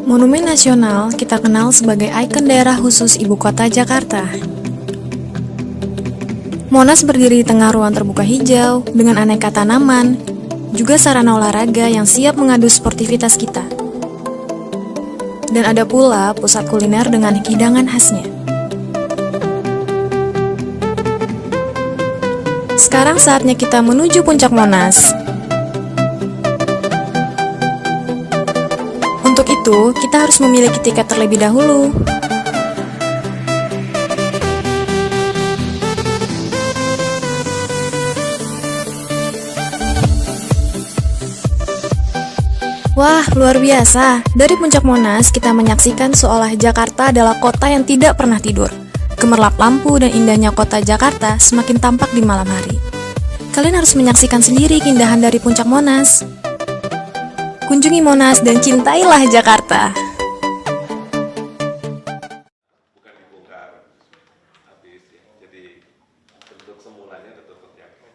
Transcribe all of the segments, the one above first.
Monumen Nasional kita kenal sebagai ikon daerah khusus ibu kota Jakarta. Monas berdiri di tengah ruang terbuka hijau dengan aneka tanaman, juga sarana olahraga yang siap mengadu sportivitas kita. Dan ada pula pusat kuliner dengan hidangan khasnya. Sekarang saatnya kita menuju puncak Monas. Untuk itu, kita harus memiliki tiket terlebih dahulu. Wah, luar biasa. Dari puncak Monas, kita menyaksikan seolah Jakarta adalah kota yang tidak pernah tidur. Gemerlap lampu dan indahnya kota Jakarta semakin tampak di malam hari. Kalian harus menyaksikan sendiri keindahan dari puncak Monas. Kunjungi Monas dan cintailah Jakarta. Bukan dibongkar habis ya. Jadi bentuk semulanya tetap terjaga.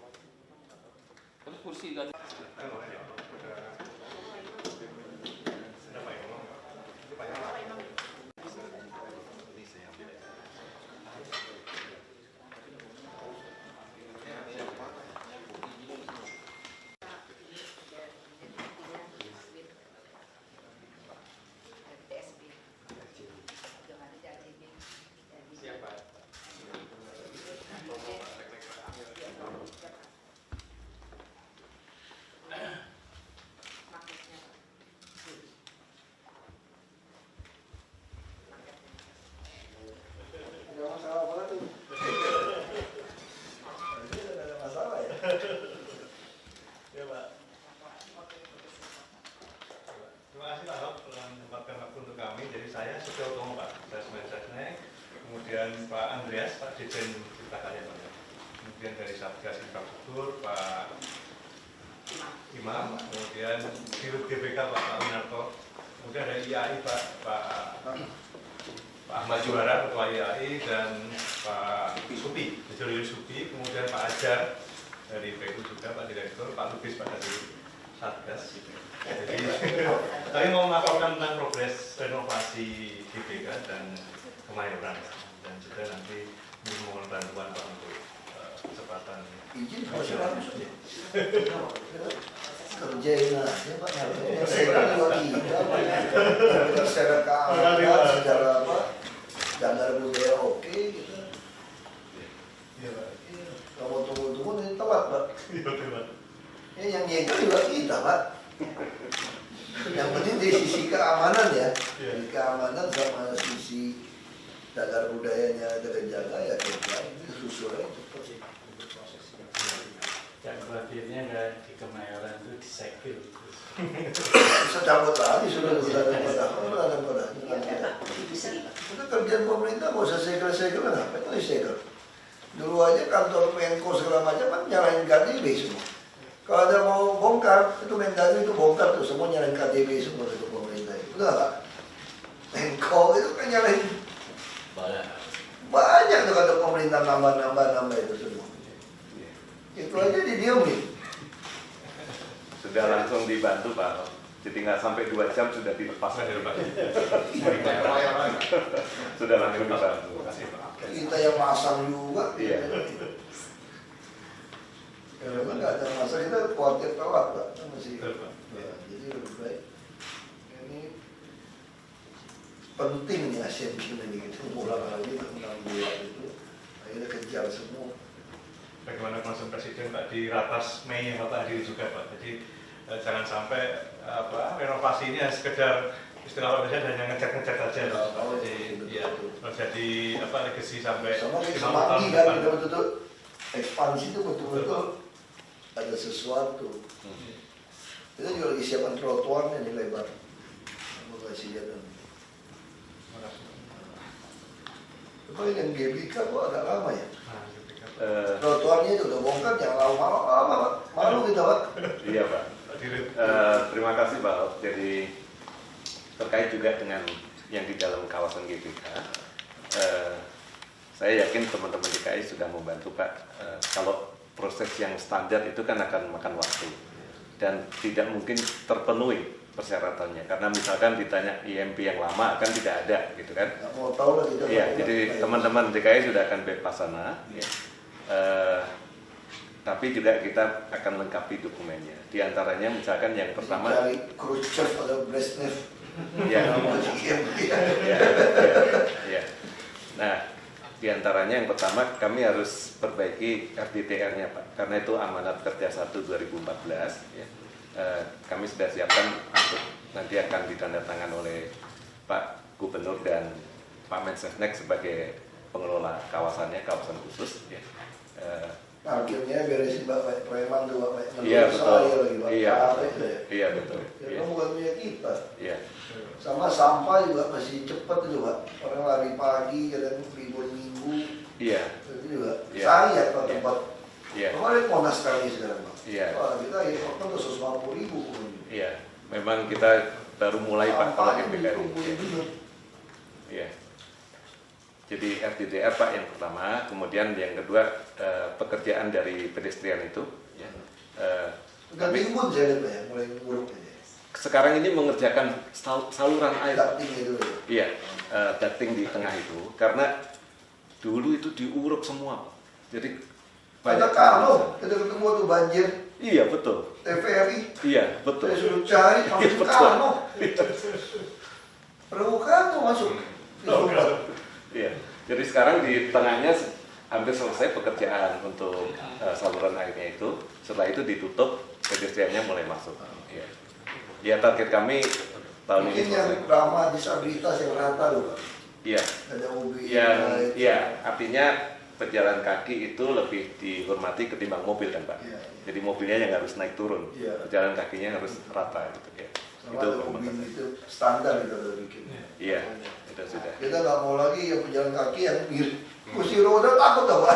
Terus kursi tadi. Ya Pak. Terima kasih Pak Rob telah menyempatkan waktu untuk kami. Jadi saya Sudah Utomo Pak, saya Sesnek, kemudian Pak Andreas, Pak Dirjen Cipta Karya Pak. Kemudian dari Satgas Infrastruktur Pak Imam, kemudian Dirut GBK Pak Winarto, kemudian dari IAI Pak Ahmad Juara Ketua IAI dan Pak Supi, Jolil Supi, kemudian Pak Ajar dari PU juga, Pak Direktur, Pak Lubis, Pak dari Satgas. Jadi kami mau melaporkan tentang progres renovasi GBK dan Kemayoran, dan juga nanti mohon bantuan Pak untuk kecepatan. Izin kerjain aja Pak, segera juga kita secara keamanan, secara apa, standar budaya oke gitu. Iya Pak. Kamu tunggu-tunggu nanti telat Pak. Iya Pak. Ya yang nyegel juga kita Pak. Yang penting di sisi keamanan ya, di keamanan sama sisi standar budayanya ada terjaga ya kerja ini susul aja cepet sih. Yang khawatirnya nggak di Kemayoran itu disegel. Bisa cabut lagi sudah ada pada. Itu kerjaan pemerintah nggak usah segel-segel, apa itu segel. Dulu aja kantor Menko segala macam kan nyalahin KTP semua. Kalau ada mau bongkar, itu Mendagri itu bongkar tuh semua nyalahin KTP semua itu pemerintah itu. Udah nggak? Menko itu kan nyalahin banyak tuh kata pemerintah nambah itu semua. Itu aja didiemin. Sudah langsung dibantu Pak, jadi nggak sampai 2 jam sudah dilepas aja Pak. Sudah langsung dibantu. Kita yang masang juga. Iya. Kalau nggak ada masalah kita khawatir telat Pak, masih. Ya, jadi lebih baik. Ini penting nih Asian Games ini kita ulang lagi tentang bola itu. Akhirnya kejar semua. Bagaimana concern Presiden Pak di ratas Mei yang Bapak hadiri juga Pak. Jadi jangan sampai renovasi ini hanya sekedar istilah Pak Presiden hanya ngecat-ngecat aja. Jadi ya jadi legacy sampai 50 tahun kan depan. kita betul-betul ekspansi itu betul-betul ada sesuatu. Kita juga lagi siapkan trotoarnya nih lebar. Mau kasih lihat nanti. Tapi yang GBK kok agak lama ya? Trotoarnya itu udah bongkar, jangan lama-lama malu kita Pak. Iya Pak. Terima kasih Pak. Jadi terkait juga dengan yang di dalam kawasan GBK, saya yakin teman-teman DKI sudah membantu Pak. Kalau proses yang standar itu kan akan makan waktu. dan tidak mungkin terpenuhi persyaratannya, karena misalkan ditanya IMB yang lama kan tidak ada gitu kan. Nggak mau tahu lah kita. Iya, jadi teman-teman DKI sudah akan bebas sana ya. Tapi juga kita akan lengkapi dokumennya. Di antaranya misalkan yang pertama cari Khrushchev atau Brezhnev. Ya. Ya. Ya. Nah, di antaranya yang pertama kami harus perbaiki RDTR-nya Pak, karena itu amanat kerja 1 2014 ya. Kami sudah siapkan untuk nanti akan ditandatangan oleh Pak Gubernur dan Pak Mensesnek sebagai pengelola kawasannya, kawasan khusus ya. Akhirnya beresin Pak Preman tuh Pak. Iya betul. Lagi, Pak. Iya Apa betul. itu ya? Iya betul. Ya, Iya. bukan punya kita. Iya. Sama sampah juga masih cepat itu Pak. Orang lari pagi, kadang libur minggu. Iya. Itu juga. Iya. Sayang Pak Iya. tempat. Iya. Kemarin Monas sekali sekarang Pak. Iya. Wah kita kan 150.000. Iya. Memang kita baru mulai Pak kalau Sampahnya GPK. dikumpulin dulu. Iya. Jadi RDTR Pak yang pertama, kemudian yang kedua pekerjaan dari pedestrian itu. Ya. Ganti mood saya lihat Pak ya, mulai nguruk aja. Sekarang ini mengerjakan saluran air. Ducting itu ya. Iya, ducting di tengah itu, karena dulu itu diuruk semua Pak. Jadi Ada kalau kita ketemu tuh banjir Iya betul. TVRI. Iya betul. Saya suruh cari masuk betul. Kano. Perahu Kano masuk. Di Sumbar. Iya. Jadi sekarang di tengahnya hampir selesai pekerjaan untuk saluran airnya itu. Setelah itu ditutup, pedestriannya mulai masuk. Iya. Ya target kami tahun Mungkin ini yang selesai. ramah disabilitas yang rata loh Pak. Iya. Ada UBI. Iya. Artinya pejalan kaki itu lebih dihormati ketimbang mobil kan Pak. Iya. Jadi mobilnya yang harus naik turun. Iya. Pejalan kakinya harus rata gitu ya. Sama Itu ada permasalahan. UBI itu standar kita udah bikin. Iya. Itu sudah. Kita nggak mau lagi yang pejalan kaki yang kursi roda takut apa?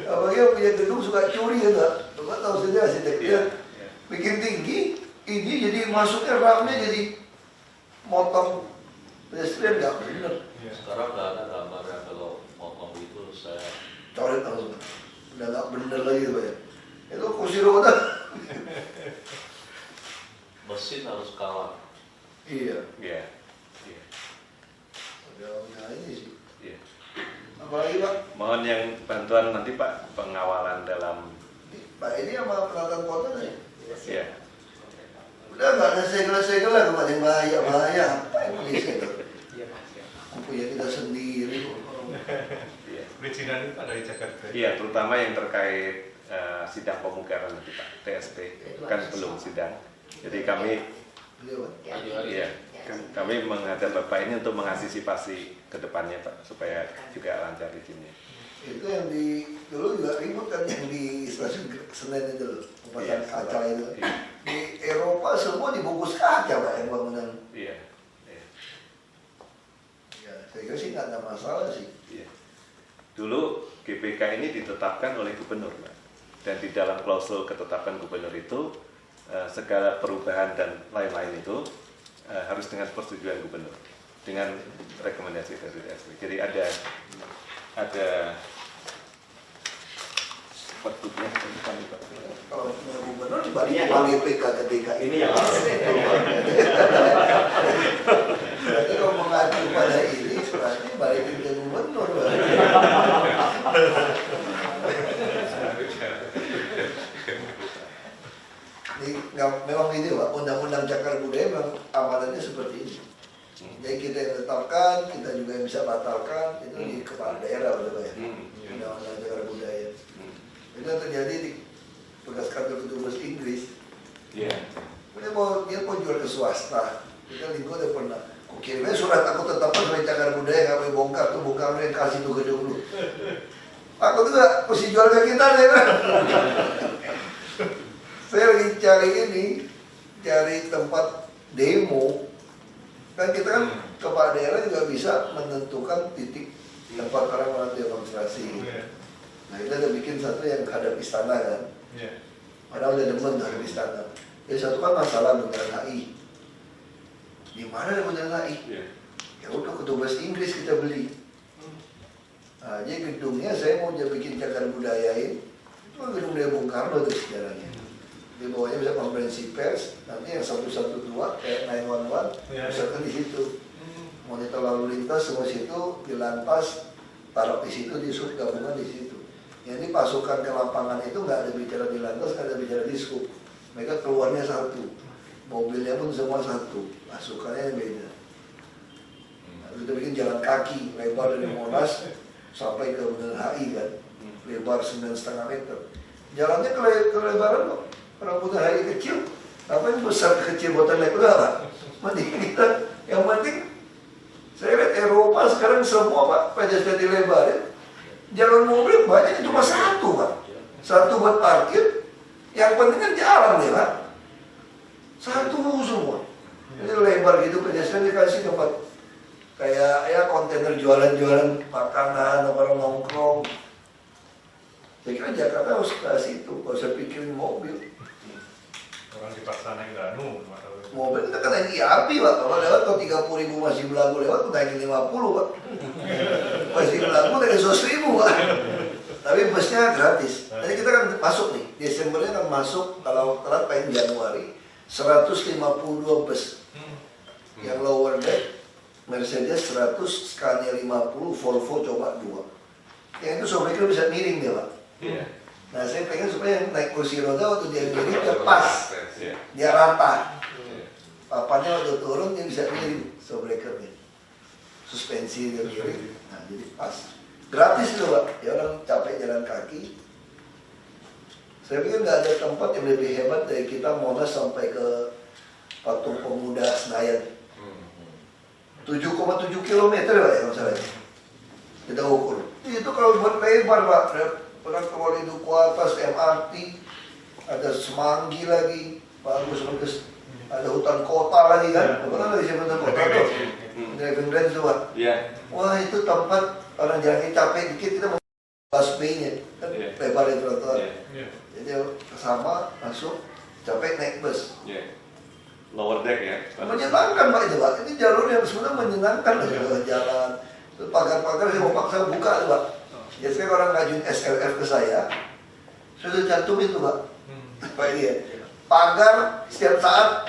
Apalagi yang punya gedung suka curi ya nggak? Coba tahu saja arsitektur Iya. bikin tinggi, ini jadi masuknya ramnya jadi motong pedestrian nggak bener. Sekarang nggak ada gambarnya kalau motong itu saya Coret langsung, udah nggak bener lagi tuh ya. Itu kursi roda. mesin harus kalah. Iya. Iya. Iya. Udah ini sih. Iya. Apalagi Pak? Mohon yang bantuan nanti Pak pengawalan dalam. Pak ini sama penataan kota nih. Iya. Udah nggak ada segel-segel lah Pak yang bahaya. Apa yang punya segel? Punya kita sendiri. Iya. Perizinan itu ada di Jakarta. Iya, terutama yang terkait sidang pemugaran nanti Pak, TSP kan belum sidang. Jadi kami, Beliau Pak. iya, kami menghadap Bapak ini untuk mengantisipasi ke depannya Pak, supaya juga lancar izinnya. Itu yang di dulu juga ribut kan yang di stasiun Senen itu loh, pembuatan Iya, kaca itu. iya. Di Eropa semua dibungkus kaca Pak yang bangunan. Iya. Iya. Ya, saya kira sih nggak ada masalah sih. Iya. Dulu GPK ini ditetapkan oleh gubernur, Pak. Dan di dalam klausul ketetapan gubernur itu segala perubahan dan lain-lain itu harus dengan persetujuan gubernur, dengan rekomendasi dari DSW. Jadi ada petunjuknya tentang Pak. Kalau gubernur dibalik wali PK ke DKI. Ini yang Berarti kalau mengacu pada ini, berarti balikin ke gubernur. Pak. Ini memang ini Pak, undang-undang cagar budaya memang amanatnya seperti ini. Jadi kita yang tetapkan, kita juga yang bisa batalkan, itu di kepala daerah betul ya. Undang-undang cagar budaya. Itu yang terjadi di bekas kantor kedubes Inggris. Iya. Dia mau jual ke swasta. Kita lingkup udah pernah. Kok kirimnya surat aku tetapkan sebagai cagar budaya nggak boleh bongkar tuh bongkar yang kasih tuh gedung dulu. Aku juga mesti jual ke kita deh kan. Saya lagi cari tempat demo. Kan kita kan kepala daerah juga bisa menentukan titik tempat orang demonstrasi. Nah kita udah bikin satu yang hadap istana kan. Padahal udah demen hadap istana. Jadi satu kan masalah bundaran HI. Di mana ada bundaran HI? Ya udah kedubes Inggris kita beli. Nah, jadi gedungnya saya mau bikin cagar budayain. Itu kan gedung dari Bung Karno tuh sejarahnya. Di bawahnya bisa konferensi pers, nanti yang 112 kayak 911 Ya, misalkan di situ. Monitor lalu lintas semua situ, di lantas, taruh di situ, di sub gabungan di situ. Jadi pasukan ke lapangan itu nggak ada bicara di lantas, nggak ada bicara di sub. Mereka keluarnya satu, mobilnya pun semua satu, pasukannya beda. Nah, kita bikin jalan kaki lebar dari Monas sampai ke Bundaran HI kan, lebar 9,5 meter. Jalannya kelebaran kok, orang Bundaran HI kecil, apa yang besar kecil buatan naik udara? Mending kita, yang penting saya lihat Eropa sekarang semua Pak, pedestrian dilebarin. Jalan mobil banyak cuma satu Pak. Satu buat parkir, yang penting kan jalan nih Pak. Satu semua. Ini lebar gitu, pedestrian dikasih tempat kayak ya kontainer jualan-jualan makanan, orang nongkrong. Saya kira Jakarta harus ke situ, kalau saya pikirin mobil. Orang dipaksa naik danu. Mobil kita kan naik api Pak, kalau lewat kalau 30.000 masih belagu lewat, naikin 50 Pak. Masih belagu naik 100.000 Pak. Tapi busnya gratis. Jadi kita kan masuk nih, Desembernya kan masuk, kalau telat paling Januari, 152 bus. Yang lower deck, Mercedes 100, Scania 50, Volvo coba 2. Yang itu sobriknya bisa miring dia Pak. Nah saya pengen supaya yang naik kursi roda waktu dia miring dia pas, dia rata. Papannya waktu turun dia bisa miring, breakernya, suspensi dia miring, nah jadi pas, gratis itu Pak, ya orang capek jalan kaki. Saya pikir nggak ada tempat yang lebih hebat dari kita Monas sampai ke Patung Pemuda Senayan, 7,7 km Pak ya masalahnya, kita ukur. Itu kalau buat lebar Pak, pernah keluar di Duku Atas, MRT, ada Semanggi lagi, bagus. Ada hutan kota lagi kan, pernah lagi siapa hutan kota tuh, driving range tuh Pak. Wah itu tempat orang jalannya capek dikit, kita mau busway-nya, kan lebar itu trotoar. Jadi sama masuk, capek naik bus. Lower deck ya. Menyenangkan Pak itu Pak, ini jalur yang sebenarnya menyenangkan jalan. Pagar-pagar saya mau paksa buka tuh Pak. Jadi sekarang orang ngajuin SLF ke saya sudah cantum itu Pak. Pak ini ya, pagar setiap saat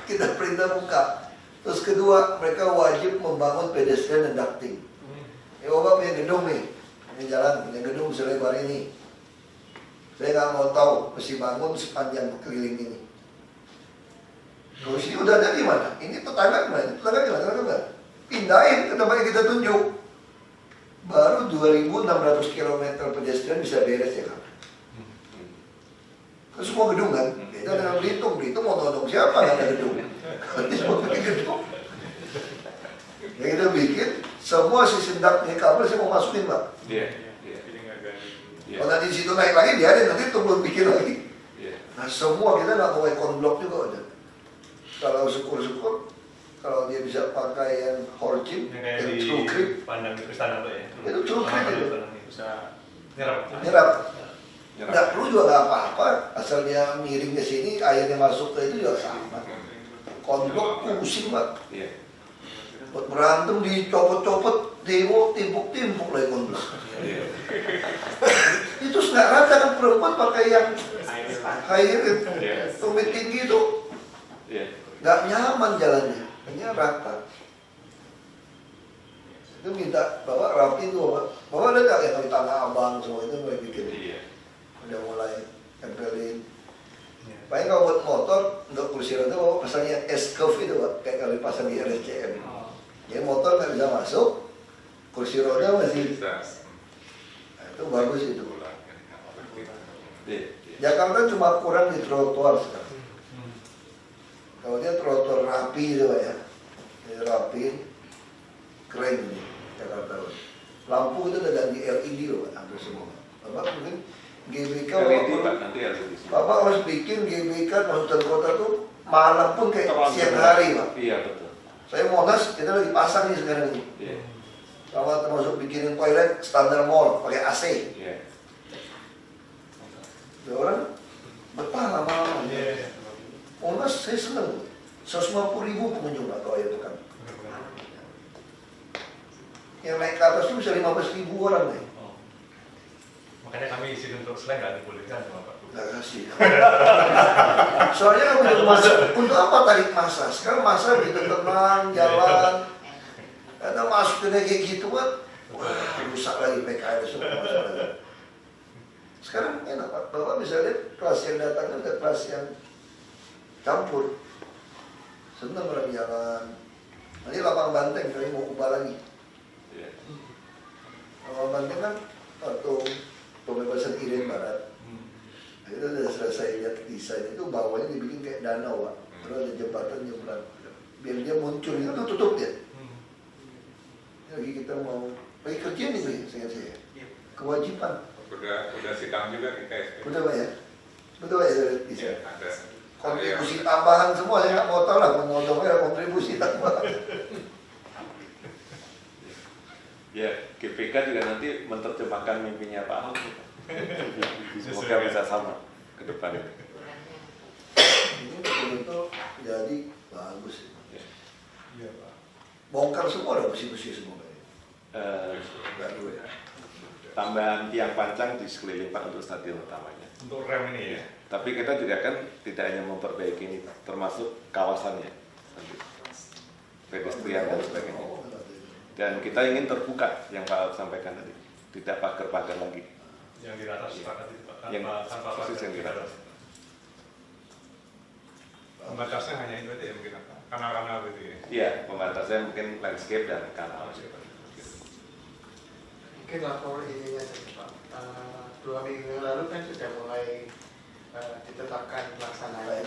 kita perintah buka. Terus kedua, mereka wajib membangun pedestrian dan ducting. Ya Bapak punya gedung nih, ini jalan, punya gedung selebar ini. Saya nggak mau tahu, mesti bangun sepanjang keliling ini. Terus ini udah ada di mana? Ini tetangga gimana? Ini tetangga gimana? Pindahin ke tempat yang kita tunjuk. Baru 2.600 km pedestrian bisa beres ya kan? Itu semua gedung kan? Kita dengan Belitung mau nodong siapa yang ada gedung? Ini semua pakai gedung. Yang kita bikin, semua sistem ducting kabel saya mau masukin Pak. Kalau nanti di situ naik lagi, biarin nanti tunggu bikin lagi. Nah semua kita nggak mau icon block juga udah. Kalau syukur-syukur, kalau dia bisa pakai yang Horchin, yang true grip, pandang itu istana Pak ya. Itu true grip itu. Bisa nyerap. Nggak perlu juga nggak apa-apa, asal dia miring ke sini, airnya masuk ke itu juga sama. Konblok pusing Pak. Buat berantem dicopot-copot, demo timpuk-timpuk lagi konblok. Itu nggak rata kan perempuan pakai yang high tumit tinggi itu, nggak nyaman jalannya, hanya rata. Itu minta bawa rapi itu bawa ada nggak yang di Tanah Abang semua itu mulai bikin. Udah mulai tempelin. Paling kalau buat motor untuk kursi roda bawa pasangnya S-curve itu Pak, kayak kalau dipasang di RSCM. Jadi motor nggak bisa masuk, kursi roda masih. Nah, itu bagus itu. Jakarta cuma kurang di trotoar sekarang. Kalau dia trotoar rapi itu Pak ya, jadi rapi, keren ini Jakarta. Lampu itu udah ganti LED loh Pak, hampir semua. Bapak mungkin GBK Bapak harus bikin GBK hutan kota tuh malam pun kayak siang hari Pak. Iya betul. Saya Monas kita lagi pasang nih sekarang ini. Sama termasuk bikinin toilet standar mall pakai AC. Orang betah lama-lama. Monas saya seneng. 150.000 pengunjung atau air itu kan. Yang naik ke atas itu bisa 15.000 orang nih. Makanya kami izin untuk slang nggak dibolehkan sama Pak Gubernur. Nggak kasih. Soalnya untuk apa tarik masa? Sekarang masa gitu tenang, jalan. Karena masuk ke kayak gitu kan, wah rusak lagi PKL semua masalah. Sekarang enak Pak, Bapak bisa lihat kelas yang datang kan kelas yang campur. Senang orang jalan. Nanti lapang Banteng kali mau ubah lagi. Lapang Banteng kan atau pembebasan Irian Barat. Kita sudah selesai lihat desain itu, bawahnya dibikin kayak danau Pak. Terus ada jembatan nyebrang. Biar dia muncul itu tutup dia. Lagi kita mau bagi kerja nih Bu, saya kewajiban. Udah sidang juga kita SP. Betul Pak ya? Betul Pak ya? Iya, ada. Kontribusi tambahan semua, saya nggak mau tahu lah, ngomongnya kontribusi tambahan. Ya, GPK juga nanti menerjemahkan mimpinya Pak Ahok. Semoga bisa sama ke depan. Ini betul-betul jadi bagus. Iya Pak. Bongkar semua lah besi-besi semua. Baru ya. Tambahan tiang pancang di sekeliling Pak untuk stadion utamanya. Untuk rem ini ya. Tapi kita juga kan tidak hanya memperbaiki ini, termasuk kawasannya, pedestrian dan sebagainya. Dan kita ingin terbuka yang Pak Ahok sampaikan tadi, tidak pagar-pagar lagi. Yang di atas sepakat itu Pak. Tanpa khusus yang di atas. Pembatasnya hanya itu aja ya mungkin apa? Kanal-kanal gitu ya. Iya, pembatasnya mungkin landscape dan kanal. Mungkin lapor ininya saja Pak. 2 minggu yang lalu kan sudah mulai ditetapkan pelaksanaan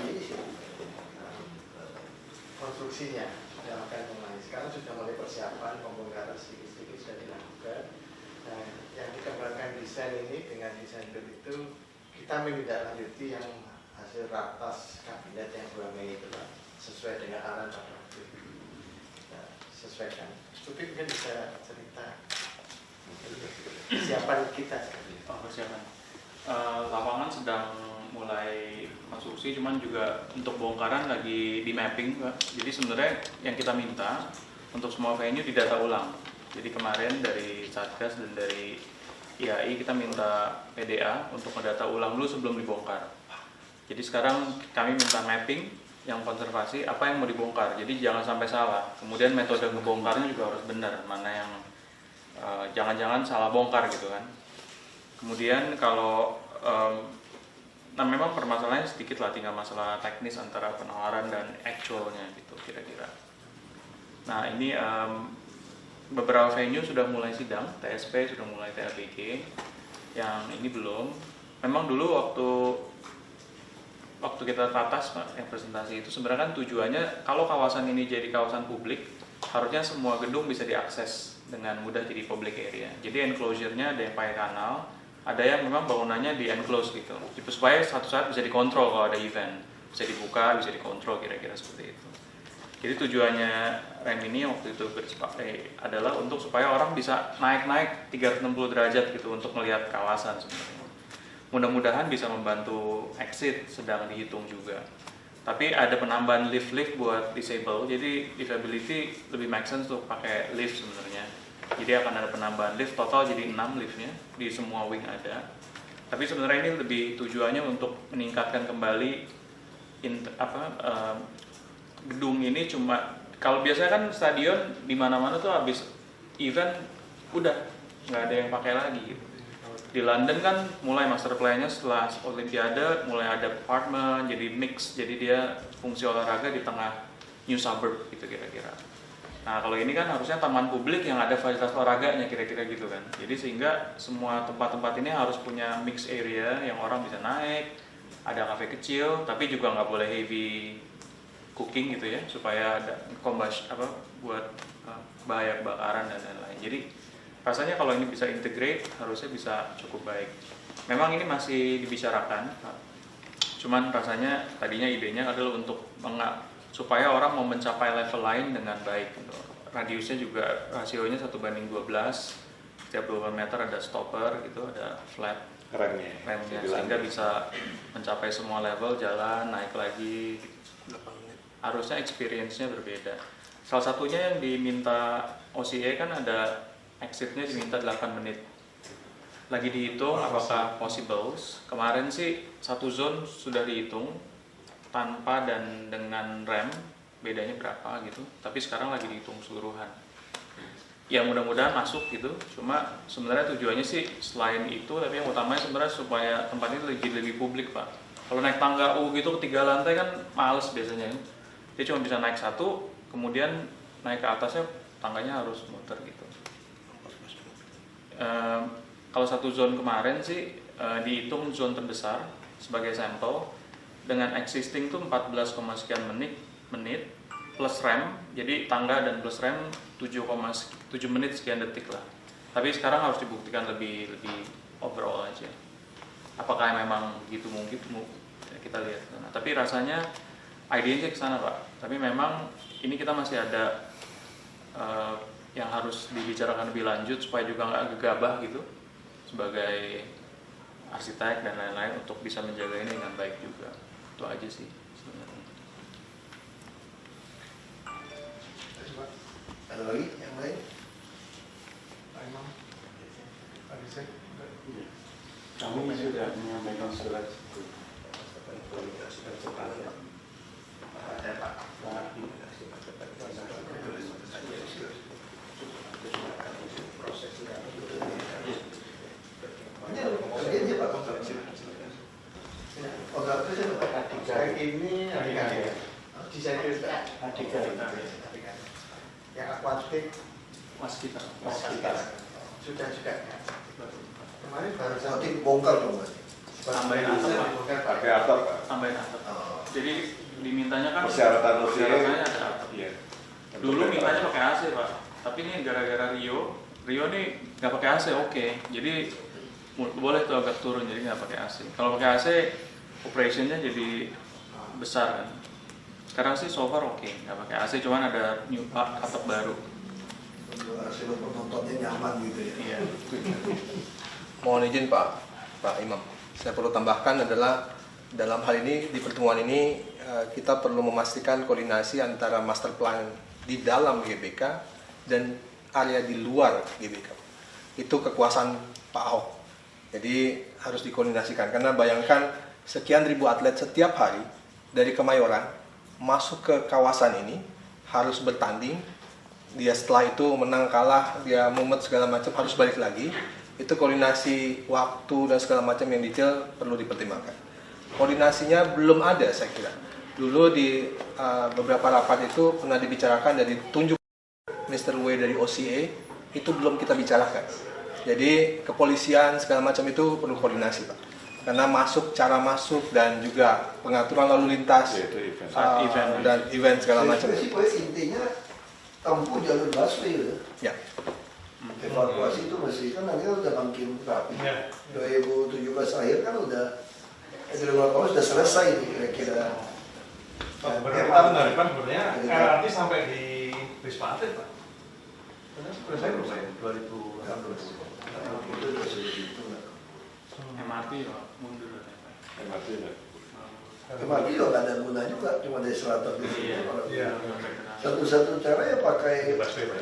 konstruksinya sudah akan mulai. Sekarang sudah mulai persiapan, pembongkaran sedikit-sedikit sudah dilakukan. Nah, yang dikembangkan desain ini dengan desain itu kita menindaklanjuti yang hasil ratas kabinet yang 2 Mei itu Pak, sesuai dengan arahan Pak Wakil. Nah, sesuaikan. Tapi mungkin bisa cerita persiapan kita. Persiapan. Lapangan sedang mulai konstruksi, cuman juga untuk bongkaran lagi di mapping Pak. Jadi sebenarnya yang kita minta untuk semua venue didata ulang. Jadi kemarin dari Satgas dan dari IAI kita minta PDA untuk mendata ulang dulu sebelum dibongkar. Jadi sekarang kami minta mapping yang konservasi apa yang mau dibongkar. Jadi jangan sampai salah. Kemudian metode ngebongkarnya juga harus benar, mana yang jangan-jangan salah bongkar gitu kan. Kemudian kalau nah memang permasalahannya sedikit lah, tinggal masalah teknis antara penawaran dan actualnya gitu kira-kira. Nah ini beberapa venue sudah mulai sidang, TSP sudah mulai TABG, yang ini belum. Memang dulu waktu kita ratas Pak, yang presentasi itu sebenarnya kan tujuannya kalau kawasan ini jadi kawasan publik, harusnya semua gedung bisa diakses dengan mudah jadi public area. Jadi enclosure-nya ada yang pakai kanal, ada yang memang bangunannya di enclose gitu, supaya suatu saat bisa dikontrol kalau ada event, bisa dibuka, bisa dikontrol kira-kira seperti itu. Jadi tujuannya rem ini waktu itu adalah untuk supaya orang bisa naik-naik 360 derajat gitu untuk melihat kawasan sebenarnya. Mudah-mudahan bisa membantu exit, sedang dihitung juga. Tapi ada penambahan lift buat disable, jadi disability lebih make sense untuk pakai lift sebenarnya. Jadi akan ada penambahan lift, total jadi 6 liftnya, di semua wing ada. Tapi sebenarnya ini lebih tujuannya untuk meningkatkan kembali gedung ini. Cuma kalau biasanya kan stadion di mana-mana tuh habis event udah nggak ada yang pakai lagi gitu. Di London kan mulai master plan-nya setelah Olimpiade mulai ada apartemen, jadi mix, jadi dia fungsi olahraga di tengah new suburb gitu kira-kira. Nah kalau ini kan harusnya taman publik yang ada fasilitas olahraganya kira-kira gitu kan. Jadi sehingga semua tempat-tempat ini harus punya mix area yang orang bisa naik, ada kafe kecil, tapi juga nggak boleh heavy cooking gitu ya, supaya ada buat bahaya kebakaran dan lain-lain. Jadi rasanya kalau ini bisa integrate harusnya bisa cukup baik. Memang ini masih dibicarakan, cuman rasanya tadinya idenya adalah untuk supaya orang mau mencapai level lain dengan baik gitu. Radiusnya juga rasionya 1:12, setiap 2 meter ada stopper gitu, ada flat remnya sehingga bisa mencapai semua level, jalan, naik lagi. Harusnya experience-nya berbeda. Salah satunya yang diminta OCA kan ada exit-nya diminta 8 menit. lagi dihitung apakah possible. Kemarin sih satu zone sudah dihitung tanpa dan dengan rem bedanya berapa gitu. Tapi sekarang lagi dihitung keseluruhan. Ya mudah-mudahan masuk gitu. Cuma sebenarnya tujuannya sih selain itu, tapi yang utamanya sebenarnya supaya tempat ini lebih publik Pak. Kalau naik tangga gitu ke 3 lantai kan males biasanya. Dia cuma bisa naik 1, kemudian naik ke atasnya tangganya harus muter gitu. Kalau satu zone kemarin sih dihitung zone terbesar sebagai sampel dengan existing tuh 14, sekian menit plus rem, jadi tangga dan plus rem 7 menit sekian detik lah. Tapi sekarang harus dibuktikan lebih overall aja. Apakah memang gitu mungkin kita lihat. Nah, tapi rasanya idenya sih ke sana Pak. Tapi memang ini kita masih ada yang harus dibicarakan lebih lanjut supaya juga nggak gegabah gitu sebagai arsitek dan lain-lain untuk bisa menjaga ini dengan baik juga. Itu aja sih sebenarnya. Ada lagi yang lain? Pak Imam, Pak Disen, Kami sudah menyampaikan surat itu. Ini desain yang akuatik Waskita. sudah juga. Kemarin baru Nanti bongkar dong Mas. Tambahin atap Pak. Pakai atap Pak. Tambahin atap. Jadi dimintanya kan Persyaratan persyaratannya ada atap. Iya. Dulu mintanya pakai AC Pak, tapi ini gara-gara Rio nih nggak pakai AC oke. Jadi boleh tuh agak turun jadi nggak pakai AC. Kalau pakai AC operationnya jadi besar kan. Sekarang sih so far oke, nggak pakai AC, cuman ada new atap baru. Hasil penontonnya nyaman gitu ya. Iya. Mohon izin Pak Imam, saya perlu tambahkan adalah dalam hal ini di pertemuan ini kita perlu memastikan koordinasi antara master plan di dalam GBK dan area di luar GBK. Itu kekuasaan Pak Ahok. Jadi harus dikoordinasikan karena bayangkan sekian ribu atlet setiap hari dari Kemayoran masuk ke kawasan ini harus bertanding. Dia setelah itu menang kalah, dia mumet segala macam harus balik lagi. Itu koordinasi waktu dan segala macam yang detail perlu dipertimbangkan. Koordinasinya belum ada saya kira. Dulu di beberapa rapat itu pernah dibicarakan dan ditunjuk Mr. W dari OCA, itu belum kita bicarakan. Jadi kepolisian segala macam itu perlu koordinasi Pak. Karena cara masuk dan juga pengaturan lalu lintas event dan event segala macam. Intinya tempuh jalur busway Ya. Evakuasi itu mesti kan nanti udah makin rapi. 2017 akhir kan udah sudah selesai kira-kira. Beberapa tahun depan sebenarnya LRT sampai di Wisma Atlet Pak. Karena selesai belum saya 2016. Itu udah sudah gitu lah. MRT Pak, mundur Pak. MRT ya. MRT juga nggak ada guna juga, cuma dari selatan ke sini. Iya. Satu-satu cara ya pakai Busway Pak.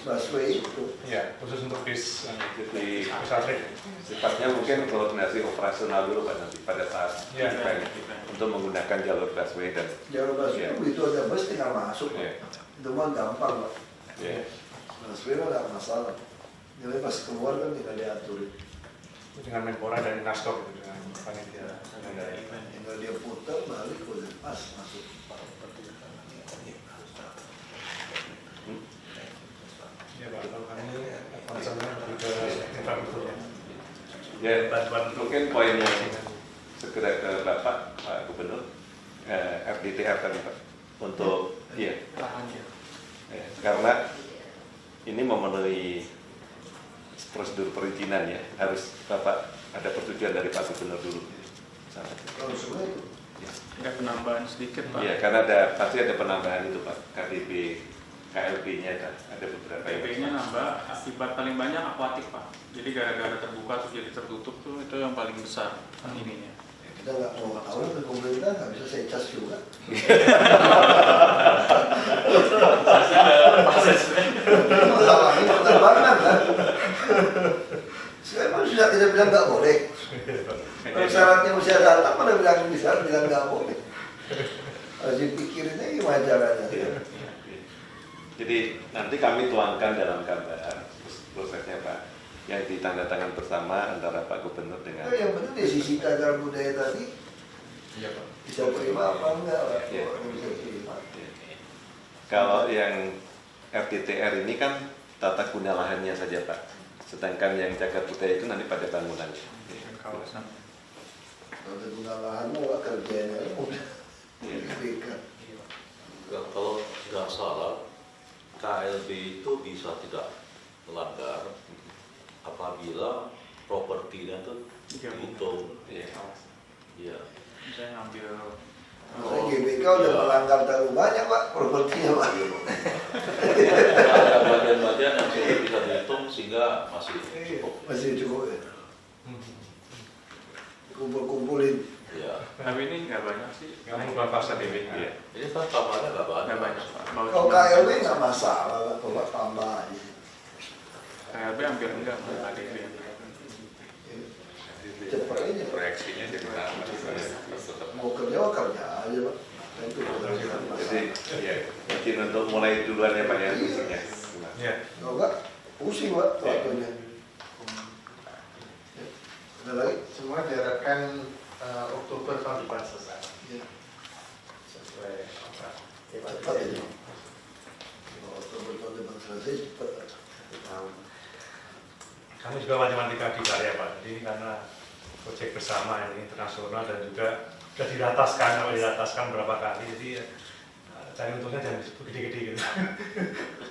busway itu. Iya, khusus untuk bis Jadi Wisma Atlet. sifatnya mungkin koordinasi operasional dulu Pak nanti pada saat Iya, event untuk menggunakan jalur busway dan Jalur busway Iya. begitu ada bus tinggal masuk. Iya. Itu mah gampang Pak. ya. Busway mah nggak masalah. Jadi pas keluar kan tinggal diatur. Dengan Menpora dan Naskop gitu, dengan panitia. Tinggal dia putar balik udah pas masuk. Ya Pak, kalau kami konsernya lebih ke infrastrukturnya. Ya, mungkin poinnya segera ke Bapak Gubernur RDTR tadi Pak untuk Lahannya. karena ini memenuhi prosedur perizinan ya, harus Bapak ada persetujuan dari Pak Gubernur dulu. Kalau semua itu. Nggak penambahan sedikit Pak. Iya, karena pasti ada penambahan itu Pak, KDB, KLB-nya ada beberapa. PB-nya nambah, akibat paling banyak akuatik Pak. Jadi gara-gara terbuka terus jadi tertutup tuh itu yang paling besar ininya. Kita nggak mau tahu ke pemerintah nggak bisa saya cas juga. Masalah ini penerbangan kan. Saya memang sudah tidak bilang nggak boleh. Kalau syaratnya usia datang, pada bilang bisa, bilang nggak boleh. Harus dipikirinnya gimana caranya. Jadi nanti kami tuangkan dalam gambar prosesnya Pak, yang ditandatangan bersama antara Pak Gubernur dengan. Yang penting dari sisi cagar budaya tadi, Iya Pak. bisa terima apa enggak Pak? Iya. Bisa terima. Kalau yang RTTR ini kan tata guna lahannya saja Pak, sedangkan yang cagar budaya itu nanti pada bangunannya. Kawasan. Kalau guna lahan mau kerjanya udah. Kalau nggak salah, KLB itu bisa tidak melanggar apabila propertinya itu dihitung. Iya. Saya ngambil Saya GBK udah melanggar terlalu banyak Pak, propertinya Pak. Ada bagian-bagian yang sudah bisa dihitung sehingga masih cukup. Masih cukup ya. Kumpul-kumpulin. Ya. tapi ini nggak banyak sih. Kamu bukan paksa DB. Iya. Ini kan kamarnya nggak banyak. Nggak banyak. Kalau KLB nggak masalah, Pak, tambah aja. KLB hampir enggak Pak KDB. Cepat aja. Proyeksinya jadi lama. Mau kerja aja Pak. Itu Jadi ya mungkin untuk mulai duluan ya Pak ya isinya. Iya. kalau nggak pusing Pak waktunya. Ada lagi? Semua diharapkan Oktober tahun depan selesai. Iya. Sesuai kontrak. Cepat aja. Kalau Oktober tahun depan selesai cepat. Kami juga matematika di karya Pak. Jadi ini karena proyek bersama yang internasional dan juga sudah dirataskan berapa kali. Jadi cari untungnya jangan gede-gede gitu.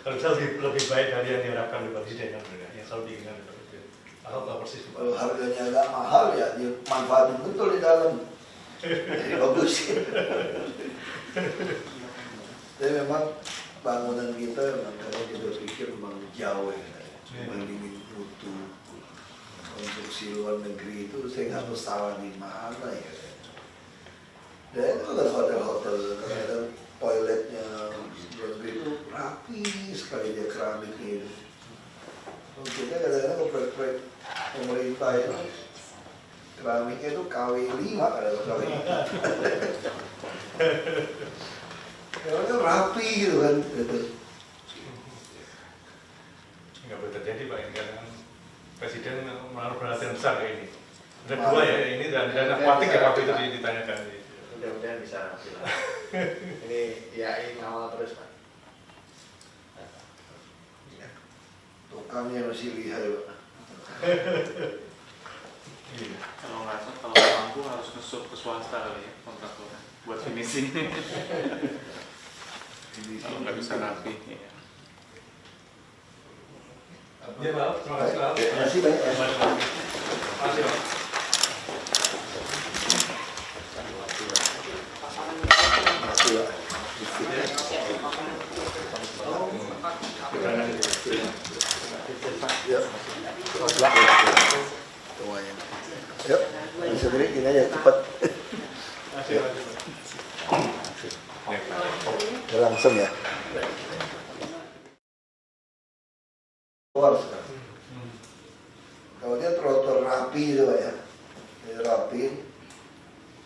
Kalau bisa lebih baik dari yang diharapkan oleh Presiden kan sebenarnya. Yang selalu diinginkan oleh Presiden. Atau tahu persis. Kalau harganya agak mahal ya dimanfaatin betul di dalam. Jadi bagus. Tapi memang bangunan kita memang kalau kita pikir memang jauh ya. Dibandingin mutu konstruksi luar negeri itu saya nggak tahu salah di mana ya. Dan itu kan hotel-hotel ada toiletnya luar negeri itu rapi sekali dia keramiknya itu. Kita kadang-kadang proyek-proyek pemerintah itu keramiknya itu KW5 kadang-kadang. Kalau itu rapi gitu kan. Nggak boleh terjadi Pak ini karena Presiden menaruh perhatian besar ke ini. Ada dua ya ini dan akuatik ya waktu itu ditanyakan. Mudah-mudahan bisa bilang. Ini IAI ngawal terus Pak. Tukangnya masih lihai Pak. Kalau nggak salah, kalau mampu harus ngesuk ke swasta kali ya kontraktornya buat finishing. Kalau nggak bisa rapi. Iya. Ya Pak, terima kasih Pak. Terima kasih banyak. Terima kasih Pak. Yuk. Semuanya. Yuk, bisa beri gini aja cepat. Ya, langsung ya. Keluar sekarang. Kalau dia trotoar rapi itu Pak ya, dia rapi,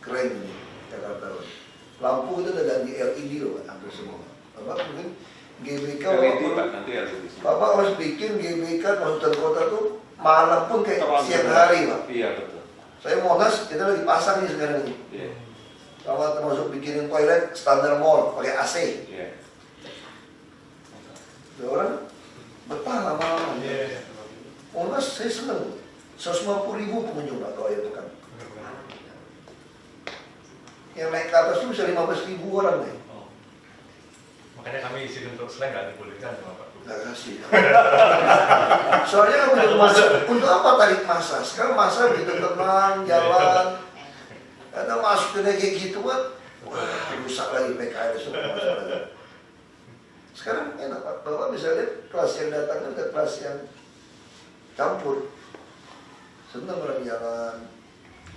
keren ini Jakarta. Lampu itu udah ganti LED loh Pak, hampir semua. Bapak mungkin GBK LED Pak nanti LED. Bapak harus bikin GBK hutan kota tuh malam pun kayak siang hari Pak. Iya betul. Saya Monas kita lagi pasang nih sekarang ini. Iya. Kalau termasuk bikinin toilet standar mall pakai AC. Iya. Ada orang betah lama-lama. Monas saya seneng. 150.000 pengunjung Pak kalau itu kan. Yang naik ke atas tuh bisa 15.000 orang nih. Makanya kami izin untuk selain nggak dibolehkan sama Pak. Nggak kasih. Soalnya untuk apa tarik masa? Sekarang masa gitu tenang, jalan. Karena masuk ke kayak gitu kan, wah rusak lagi PKL semua masalah. Sekarang enak Pak, Bapak bisa lihat kelas yang datang itu kelas yang campur. Senang orang jalan.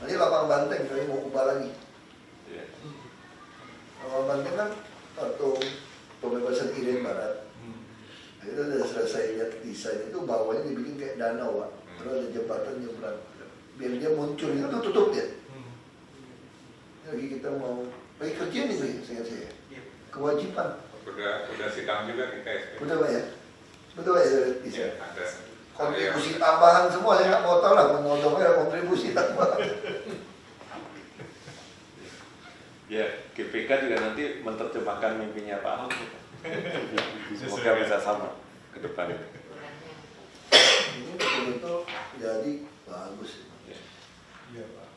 Nanti lapang banteng kali mau ubah lagi. Lapang banteng kan atau pembebasan Irian Barat. Itu udah selesai lihat desain itu bawahnya dibikin kayak danau Pak. Terus ada jembatan nyebrang. muncul itu tutup dia. Lagi kita mau lagi kerja nih Pak, saya kewajiban. Udah sidang juga kita SP. Udah Pak ya? Betul Pak ya? Bisa. Ya, ada. Kontribusi tambahan semua saya nggak mau tahu lah, memotongnya kontribusi tambahan. Ya, GPK juga nanti menerjemahkan mimpinya Pak Ahok. Semoga bisa sama ke depan. Ini betul-betul jadi bagus. Iya Pak.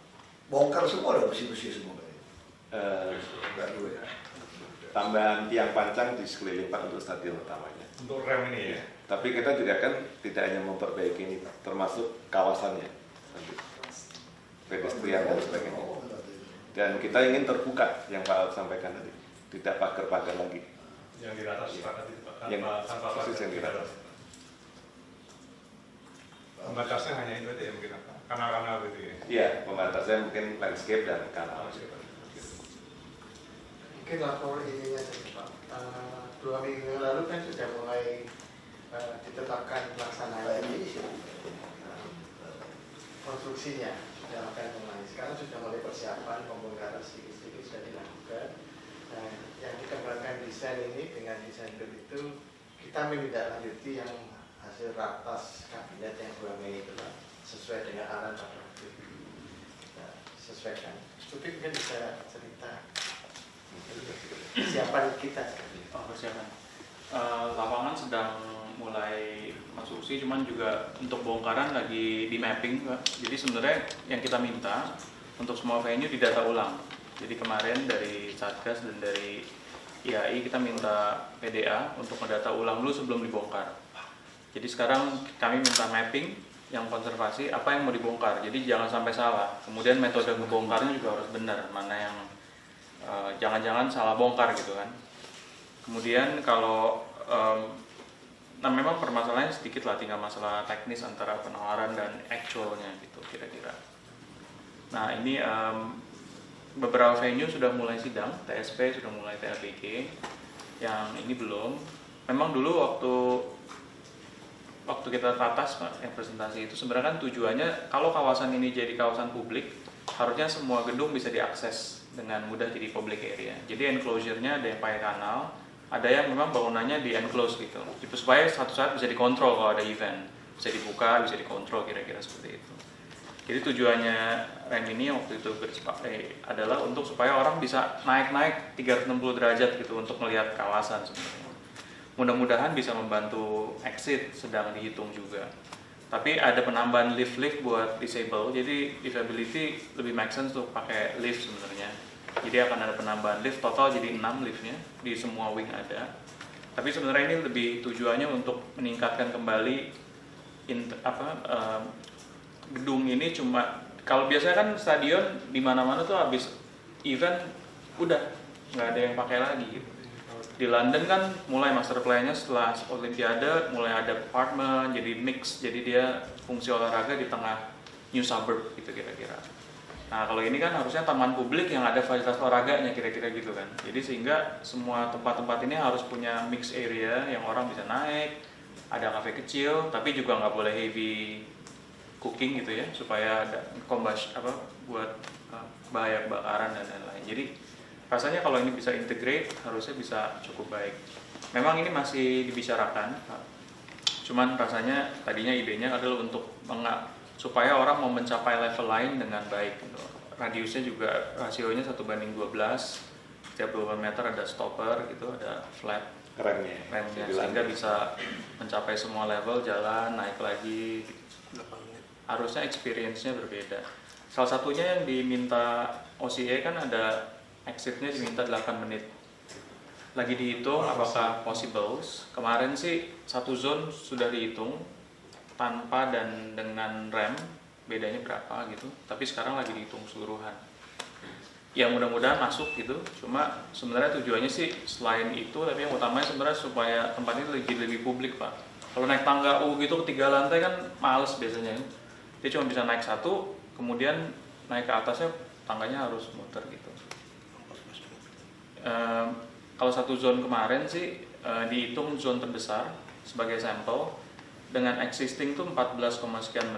Bongkar semua ada besi-besi semua. Enggak dulu ya. Tambahan tiang pancang di sekeliling Pak untuk stadion utamanya. Untuk rem ini ya. Tapi kita juga kan tidak hanya memperbaiki ini, termasuk kawasannya, nanti pedestrian dan sebagainya. Dan kita ingin terbuka yang Pak Ahok sampaikan tadi, tidak pagar-pagar lagi. Yang di atas sepakat itu Pak. Yang Tanpa khusus pagar yang di atas. Pembatasnya hanya itu aja ya mungkin apa? Kanal-kanal gitu ya. Iya, pembatasnya mungkin landscape dan kanal. Mungkin lapor ininya saja Pak. 2 minggu yang lalu kan sudah mulai ditetapkan pelaksanaan konstruksinya sudah akan mulai. Sekarang sudah mulai persiapan, pembongkaran sedikit-sedikit sudah dilakukan. Nah, yang dikembangkan desain ini dengan desain build itu kita menindaklanjuti yang hasil ratas kabinet yang 2 Mei itu Pak, sesuai dengan arahan Pak Wakil. Nah, sesuaikan. Supaya mungkin bisa cerita persiapan kita. Oh, persiapan. Lapangan sedang mulai konstruksi, cuman juga untuk bongkaran lagi di mapping Pak. Jadi sebenarnya yang kita minta untuk semua venue didata ulang. Jadi kemarin dari Satgas dan dari IAI kita minta PDA untuk mendata ulang dulu sebelum dibongkar. Jadi sekarang kami minta mapping yang konservasi apa yang mau dibongkar. Jadi jangan sampai salah. Kemudian metode ngebongkarnya juga harus benar. Mana yang jangan-jangan salah bongkar gitu kan. Kemudian kalau nah memang permasalahannya sedikit lah, tinggal masalah teknis antara penawaran dan actualnya gitu kira-kira. Nah ini beberapa venue sudah mulai sidang, TSP sudah mulai TABG, yang ini belum. Memang dulu waktu kita ratas Pak, yang presentasi itu sebenarnya kan tujuannya kalau kawasan ini jadi kawasan publik, harusnya semua gedung bisa diakses dengan mudah jadi public area. Jadi enclosure-nya ada yang pakai kanal, ada yang memang bangunannya di enclose gitu supaya satu saat bisa dikontrol kalau ada event, bisa dibuka, bisa dikontrol kira-kira seperti itu. Jadi tujuannya rem ini waktu itu adalah untuk supaya orang bisa naik-naik 360 derajat gitu untuk melihat kawasan sebenarnya. Mudah-mudahan bisa membantu exit sedang dihitung juga. Tapi ada penambahan lift buat disable, jadi disability lebih make sense untuk pakai lift sebenarnya. Jadi akan ada penambahan lift, total jadi 6 liftnya di semua wing ada. Tapi sebenarnya ini lebih tujuannya untuk meningkatkan kembali gedung ini. Cuma kalau biasanya kan stadion di mana-mana tuh habis event udah nggak ada yang pakai lagi gitu. Di London kan mulai master plan-nya setelah Olimpiade mulai ada apartemen, jadi mix, jadi dia fungsi olahraga di tengah new suburb gitu kira-kira. Nah kalau ini kan harusnya taman publik yang ada fasilitas olahraganya kira-kira gitu kan. Jadi sehingga semua tempat-tempat ini harus punya mix area yang orang bisa naik, ada kafe kecil, tapi juga nggak boleh heavy cooking gitu ya, supaya ada buat bahaya kebakaran dan lain-lain. Jadi rasanya kalau ini bisa integrate harusnya bisa cukup baik. Memang ini masih dibicarakan, Pak. Cuman rasanya tadinya idenya adalah untuk supaya orang mau mencapai level lain dengan baik gitu. Radiusnya juga rasionya 1:12, setiap 20 meter ada stopper gitu, ada flat remnya sehingga bisa mencapai semua level, jalan, naik lagi gitu. Harusnya experience-nya berbeda. Salah satunya yang diminta OCA kan ada exit-nya diminta 8 menit. Lagi dihitung apakah possible. Kemarin sih satu zone sudah dihitung tanpa dan dengan rem bedanya berapa gitu, tapi sekarang lagi dihitung keseluruhan. Ya mudah-mudahan masuk gitu. Cuma sebenarnya tujuannya sih selain itu, tapi yang utamanya sebenarnya supaya tempat ini lebih publik Pak. Kalau naik tangga gitu 3 lantai kan males biasanya. Dia cuma bisa naik 1, kemudian naik ke atasnya tangganya harus muter gitu. Kalau satu zone kemarin sih dihitung zone terbesar sebagai sampel dengan existing tuh 14, sekian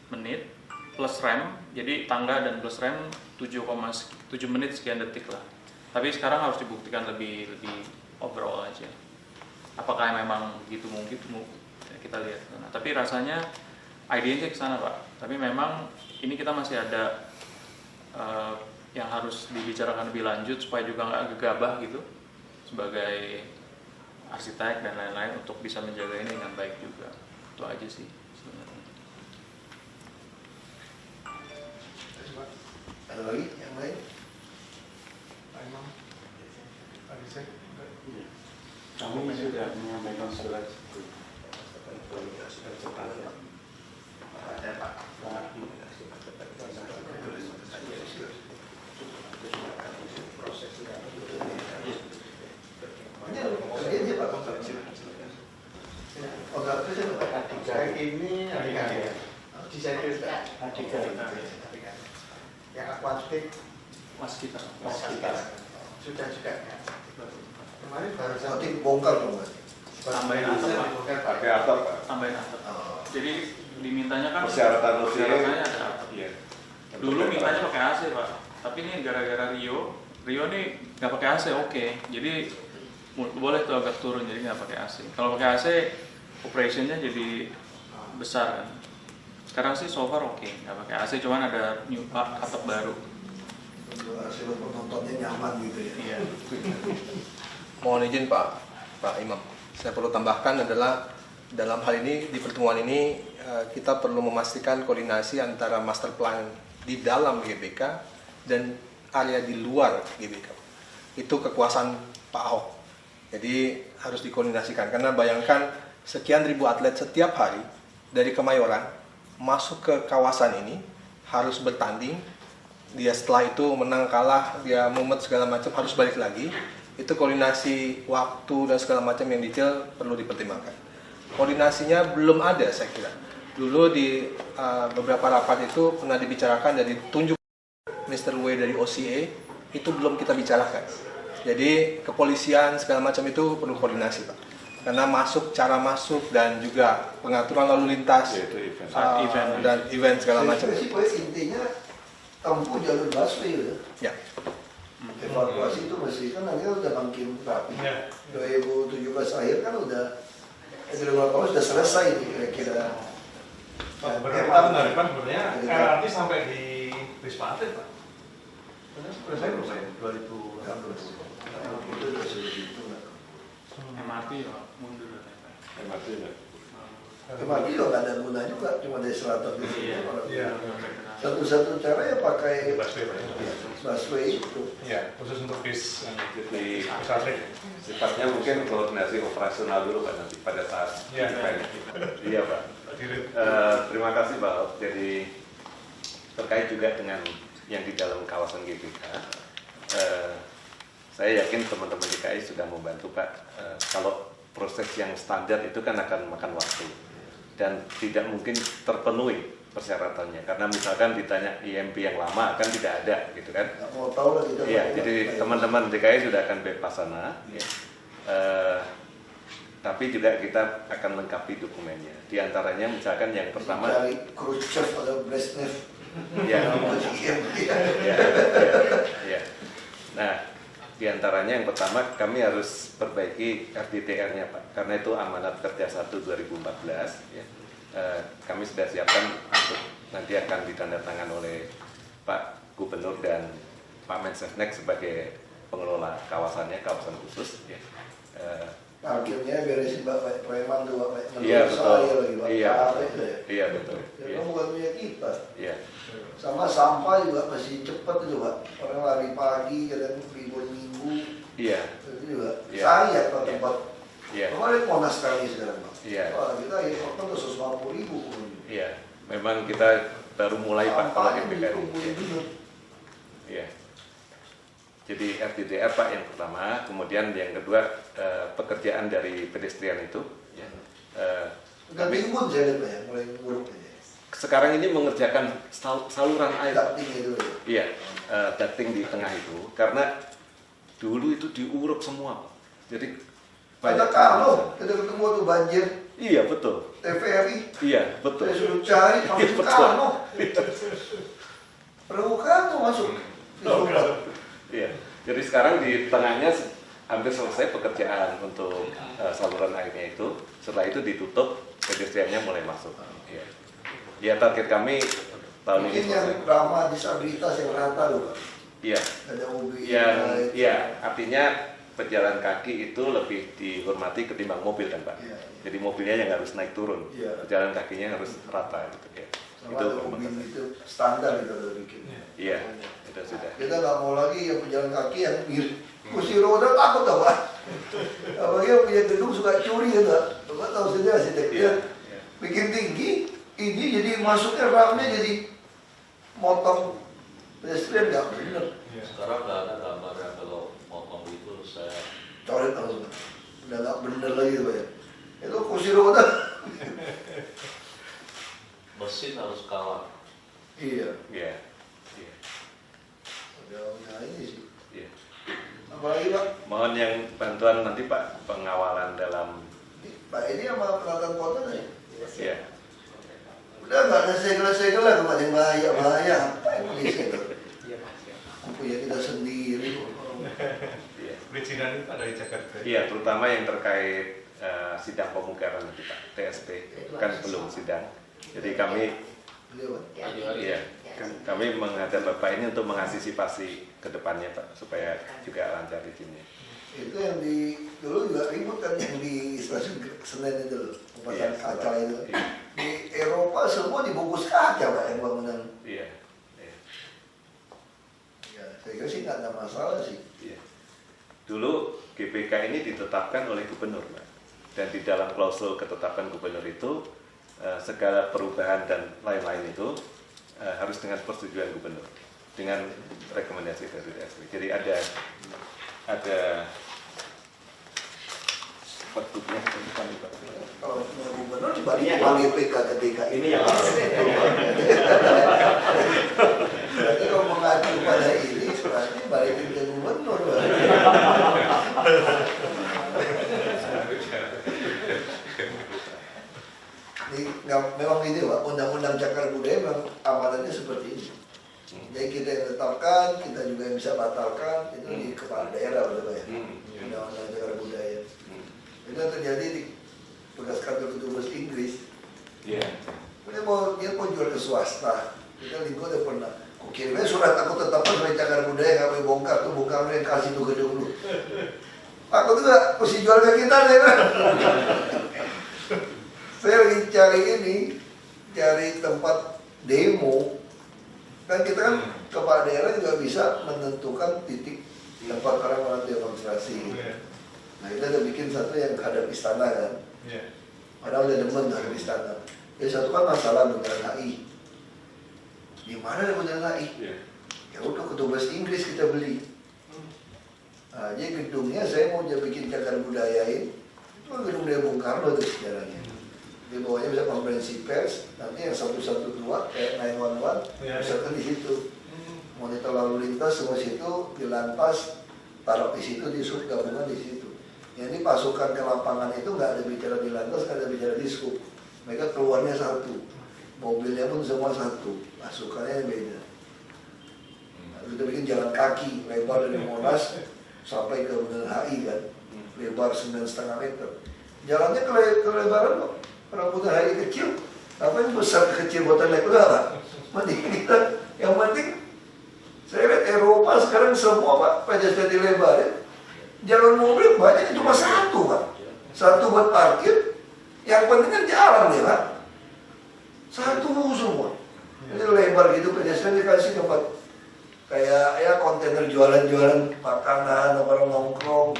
menit plus rem, jadi tangga dan plus rem 7 menit sekian detik lah. Tapi sekarang harus dibuktikan lebih overall aja. Apakah memang gitu mungkin kita lihat. Nah, tapi rasanya idenya ke sana Pak. Tapi memang ini kita masih ada yang harus dibicarakan lebih lanjut supaya juga nggak gegabah gitu sebagai arsitek dan lain-lain untuk bisa menjaga ini dengan baik juga. Itu aja sih sebenarnya. Ada lagi yang lain? Pak Imam, Pak Disen, Kami sudah menyampaikan surat itu. ada Pak. Kerjanya Pak. Oh, nggak kerja Pak. Yang ini desain filter. Yang akuatik Mas kita. sudah juga. Kemarin baru Nanti bongkar dong Mas. Tambahin atap Pak. Pakai atap, Pak. Tambahin atap. Jadi dimintanya kan Persyaratan ada atap. Iya. Dulu mintanya pakai AC Pak, tapi ini gara-gara Rio nih nggak pakai AC oke. Jadi boleh tuh agak turun jadi nggak pakai AC. Kalau pakai AC operationnya jadi besar kan. Sekarang sih so far oke, nggak pakai AC, cuman ada new atap baru. Hasil penontonnya nyaman gitu ya. Iya. Mohon izin Pak Imam, saya perlu tambahkan adalah dalam hal ini di pertemuan ini kita perlu memastikan koordinasi antara master plan di dalam GBK dan area di luar GBK. Itu kekuasaan Pak Ahok. Jadi harus dikoordinasikan karena bayangkan sekian ribu atlet setiap hari dari Kemayoran masuk ke kawasan ini harus bertanding. Dia setelah itu menang kalah, dia mumet segala macam harus balik lagi. Itu koordinasi waktu dan segala macam yang detail perlu dipertimbangkan. Koordinasinya belum ada saya kira. Dulu di beberapa rapat itu pernah dibicarakan dari tunjuk Mr. W dari OCA itu belum kita bicarakan. Jadi kepolisian segala macam itu perlu koordinasi Pak. Karena cara masuk dan juga pengaturan lalu lintas dan event segala macam. Intinya tempuh jalur busway ya. Evakuasi itu mesti kan nanti udah makin rapi. 2017 akhir kan udah sudah selesai kira-kira. Berapa benar Pak sebenarnya LRT sampai di Wisma Atlet Pak? Selesai belum saya? 2016. Itu udah segitu lah. MRT ya mundur. MRT ya. MRT juga nggak ada guna juga, cuma dari selatan ke sini. Iya. Satu-satu cara ya pakai Busway Pak. busway itu. Iya, khusus untuk bis Jadi atlet. sifatnya mungkin koordinasi operasional dulu Pak nanti pada saat Iya. event. Iya Pak. Terima kasih Pak. Jadi terkait juga dengan yang di dalam kawasan GBK, saya yakin teman-teman DKI sudah membantu Pak. Kalau proses yang standar itu kan akan makan waktu dan tidak mungkin terpenuhi persyaratannya karena misalkan ditanya IMP yang lama kan tidak ada gitu kan. Nggak mau tahu lah gitu. Iya, jadi teman-teman DKI sudah akan bebas sana. Ya. Tapi juga kita akan lengkapi dokumennya. Di antaranya misalkan yang pertama cari Khrushchev atau Brezhnev. Ya. Ya. Nah, di antaranya yang pertama kami harus perbaiki RDTR-nya Pak, karena itu amanat kerja 1 2014. Ya. Kami sudah siapkan untuk nanti akan ditandatangan oleh Pak Gubernur dan Pak Mensesnek sebagai pengelola kawasannya, kawasan khusus. Ya. Parkirnya beresin Pak Preman tuh Pak. Iya betul. Lagi, Pak. Iya. Ya. Iya betul. Ya, bukan punya kita. Iya. Sama sampah juga masih cepat itu Pak. Orang lari pagi, kadang libur minggu. Iya. Itu juga. Iya. Sayang Pak tempat. Iya. Kemarin Monas kali sekarang Pak. Iya. Wah, kita ya kan 150.000. Iya. Memang kita baru mulai Pak kalau di PKI. Iya. Jadi RDTR Pak yang pertama, kemudian yang kedua pekerjaan dari pedestrian itu. Ya. Ganti mood saya lihat Pak ya, mulai nguruk aja. Sekarang ini mengerjakan saluran air. Ducting itu ya. Iya, ducting di tengah itu, karena dulu itu diuruk semua Pak. Jadi Ada kalau kita ketemu tuh banjir Iya, betul. TVRI. Iya, betul. Saya suruh cari Iya, masuk betul. Kano. Perahu Kano masuk. Di Sumbar. Iya. Jadi sekarang di tengahnya hampir selesai pekerjaan untuk saluran airnya itu. Setelah itu ditutup, pedestriannya mulai masuk. Iya. Ya target kami tahun Mungkin ini yang selesai. ramah disabilitas yang rata loh Pak. Iya. Ada UBI. Iya, artinya pejalan kaki itu lebih dihormati ketimbang mobil kan Pak. Iya, iya. Jadi mobilnya yang harus naik turun, Iya. pejalan kakinya harus rata gitu ya. Sama Itu ada UBI itu standar kita udah bikin. Iya, itu sudah. Kita nggak mau lagi yang pejalan kaki yang kursi roda takut tau Pak. Apalagi yang punya gedung suka curi ya Pak. Bapak tahu saja sih Iya, dia iya. bikin tinggi, ini jadi masuknya ramnya jadi motong pedestrian nggak bener. Sekarang nggak ada gambarnya kalau motong itu saya Coret langsung. Udah nggak bener lagi Pak ya. Itu kursi roda. mesin harus kalah. Iya. Iya. Iya. Udah ini sih. Iya. Apalagi Pak? Mohon yang bantuan nanti Pak pengawalan dalam Pak ini sama penataan kota nggak ya? ya. Udah nggak ada segel-segel lah kemarin bahaya. Apa yang mau disegel? Punya kita sendiri. Iya. Perizinan itu ada di Jakarta. Iya, terutama yang terkait sidang pemugaran nanti Pak, TSP kan belum sidang. Jadi kami Beliau Pak? iya, kami menghadap Bapak ini untuk mengantisipasi ke depannya Pak supaya juga lancar izinnya. Itu yang di dulu juga ribut kan yang di stasiun Senen itu loh, pemasangan Iya, kaca itu. iya. Di Eropa semua dibungkus kaca Pak yang bangunan. Iya. Iya. Ya, saya kira sih nggak ada masalah sih. Iya. Dulu GBK ini ditetapkan oleh gubernur, Pak. Dan di dalam klausul ketetapan gubernur itu segala perubahan dan lain-lain itu harus dengan persetujuan gubernur, dengan rekomendasi dari DSW. Jadi ada petutnya Pak. Kalau gubernur dibalik panggil PK ketika ini yang berarti kalau mengacu pada ini berarti balikin ke gubernur. Memang ini Pak, undang-undang cagar budaya memang amanatnya seperti ini. Jadi kita yang tetapkan, kita juga yang bisa batalkan, itu di kepala daerah Pak ya. Undang-undang cagar budaya. Itu yang terjadi di bekas kantor kedubes Inggris. Iya. Dia mau jual ke swasta. Kita lingkup udah pernah. Aku kirimnya surat aku tetapkan sebagai cagar budaya, nggak boleh bongkar tuh, bongkar yang kasih tuh gedung dulu. Aku tuh nggak mesti jual ke kita deh kan. Saya lagi cari tempat demo. Kan kita kan kepala daerah juga bisa menentukan titik tempat orang mau demonstrasi. Nah kita udah bikin satu yang hadap istana kan. Padahal udah demen hadap istana. Ya satu kan masalah bundaran HI. Di mana ada bundaran HI? Ya udah kedubes Inggris kita beli. Nah, jadi gedungnya saya mau bikin cagar budayain. Itu kan gedung dari Bung Karno itu sejarahnya. Di bawahnya bisa konferensi pers, nanti yang 112 kayak 911 bisa kan di situ. Monitor lalu lintas semua situ, di lantas taruh di situ, di sub gabungan di situ. Yang ini pasukan ke lapangan itu nggak ada bicara di lantas, nggak ada bicara di sub. Mereka keluarnya satu, mobilnya pun semua satu, pasukannya beda. Nah, kita bikin jalan kaki lebar dari Monas sampai ke Bundaran HI kan, lebar 9,5 meter. Jalannya kelebaran kok. Orang Bundaran HI kecil, apa yang besar kecil buatan naik udara? Mending kita, yang penting saya lihat Eropa sekarang semua Pak pedestrian dilebarin. Jalan mobil banyak cuma satu Pak, satu buat parkir. Yang penting kan jalan ya Pak, satu semua. Ini lebar gitu pedestrian dikasih tempat kayak ya kontainer jualan-jualan makanan, orang nongkrong.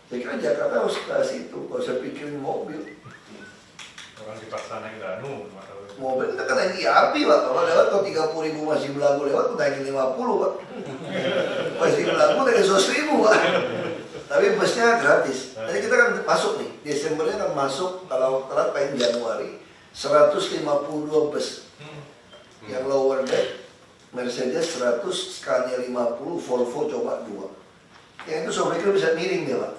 Saya kira Jakarta harus ke situ, gak usah pikirin mobil. Orang dipaksa naik danu. Mobil kita kan naik api Pak, kalau lewat kalau 30.000 masih belagu lewat, naikin 50 Pak. Masih belagu naikin 100.000 Pak. Tapi busnya gratis. Jadi kita kan masuk nih, Desembernya kan masuk, kalau telat paling Januari, 152 bus. Yang lower deck, Mercedes 100, Scania 50, Volvo coba 2. Yang itu sobat bisa miring dia Pak.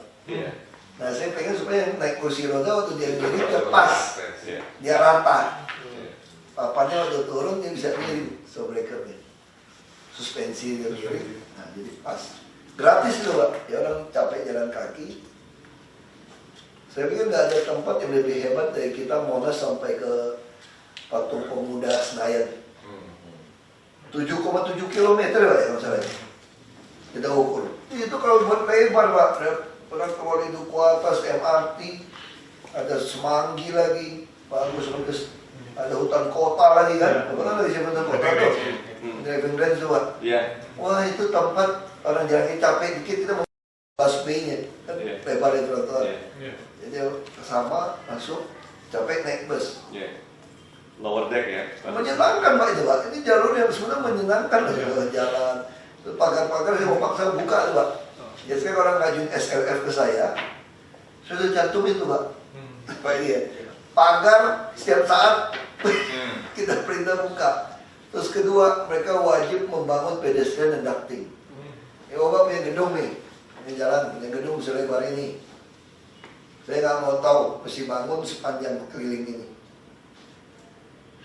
Nah saya pengen supaya naik kursi roda waktu dia miring dia pas, dia rata. Papannya waktu turun dia bisa miring, so breakernya. Suspensi dia miring, nah jadi pas. Gratis itu Pak, ya orang capek jalan kaki. Saya pikir nggak ada tempat yang lebih hebat dari kita Monas sampai ke Patung Pemuda Senayan. 7,7 km ya Pak ya masalahnya. Kita ukur. Itu kalau buat lebar Pak, orang keluar itu ke atas MRT, ada Semanggi lagi, bagus. Ada hutan kota lagi kan, apa lagi hutan kota tuh? Driving range tuh Pak. Wah itu tempat orang jalan capek dikit kita mau busway-nya kan lebar itu trotoar. Jadi sama masuk capek naik bus. Lower deck ya. Menyenangkan Pak itu Pak. Ini jalur yang sebenarnya menyenangkan jalan. Pagar-pagar saya mau paksa buka tuh Pak. Jadi sekarang orang ngajuin SLF ke saya sudah cantum itu Pak. Pak ini ya. Pagar setiap saat kita perintah buka. Terus kedua, mereka wajib membangun pedestrian dan ducting. Ya Bapak punya gedung nih, ini jalan, punya gedung selebar ini. Saya nggak mau tahu, mesti bangun sepanjang keliling ini.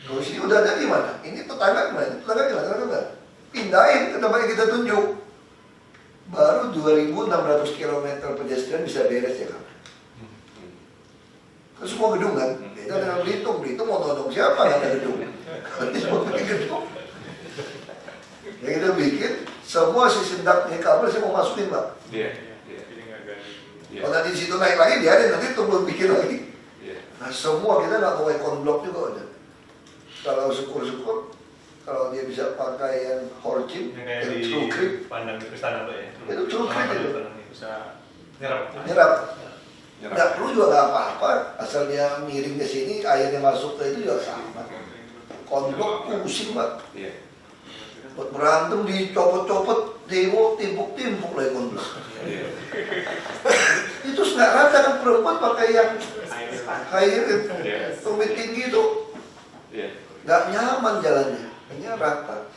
Kalau sini udah ada di mana? Ini tetangga gimana? Tetangga gimana? Pindahin ke tempat yang kita tunjuk. Baru 2.600 km pedestrian bisa beres ya kan? Kan semua gedung kan? Kita dengan Belitung mau nodong siapa nggak ada gedung? Ini semua pakai gedung. Yang kita bikin, semua sistem ductnya kabel saya mau masukin Pak. Kalau nanti di situ naik lagi, dia ada nanti tunggu bikin lagi. Nah semua kita nggak mau konblok juga udah. Kalau syukur-syukur, kalau dia bisa pakai yang Horchin, yang true grip, pandang di istana Pak ya. itu true grip itu. Bisa nyerap. Nggak perlu juga nggak apa-apa, asal dia miring ke sini, airnya masuk ke itu juga sama. Konblok pusing Pak. Buat berantem dicopot-copot, demo timpuk-timpuk lagi konblok. Itu nggak rata kan perempuan pakai yang high tumit tinggi itu, nggak nyaman jalannya, hanya rata.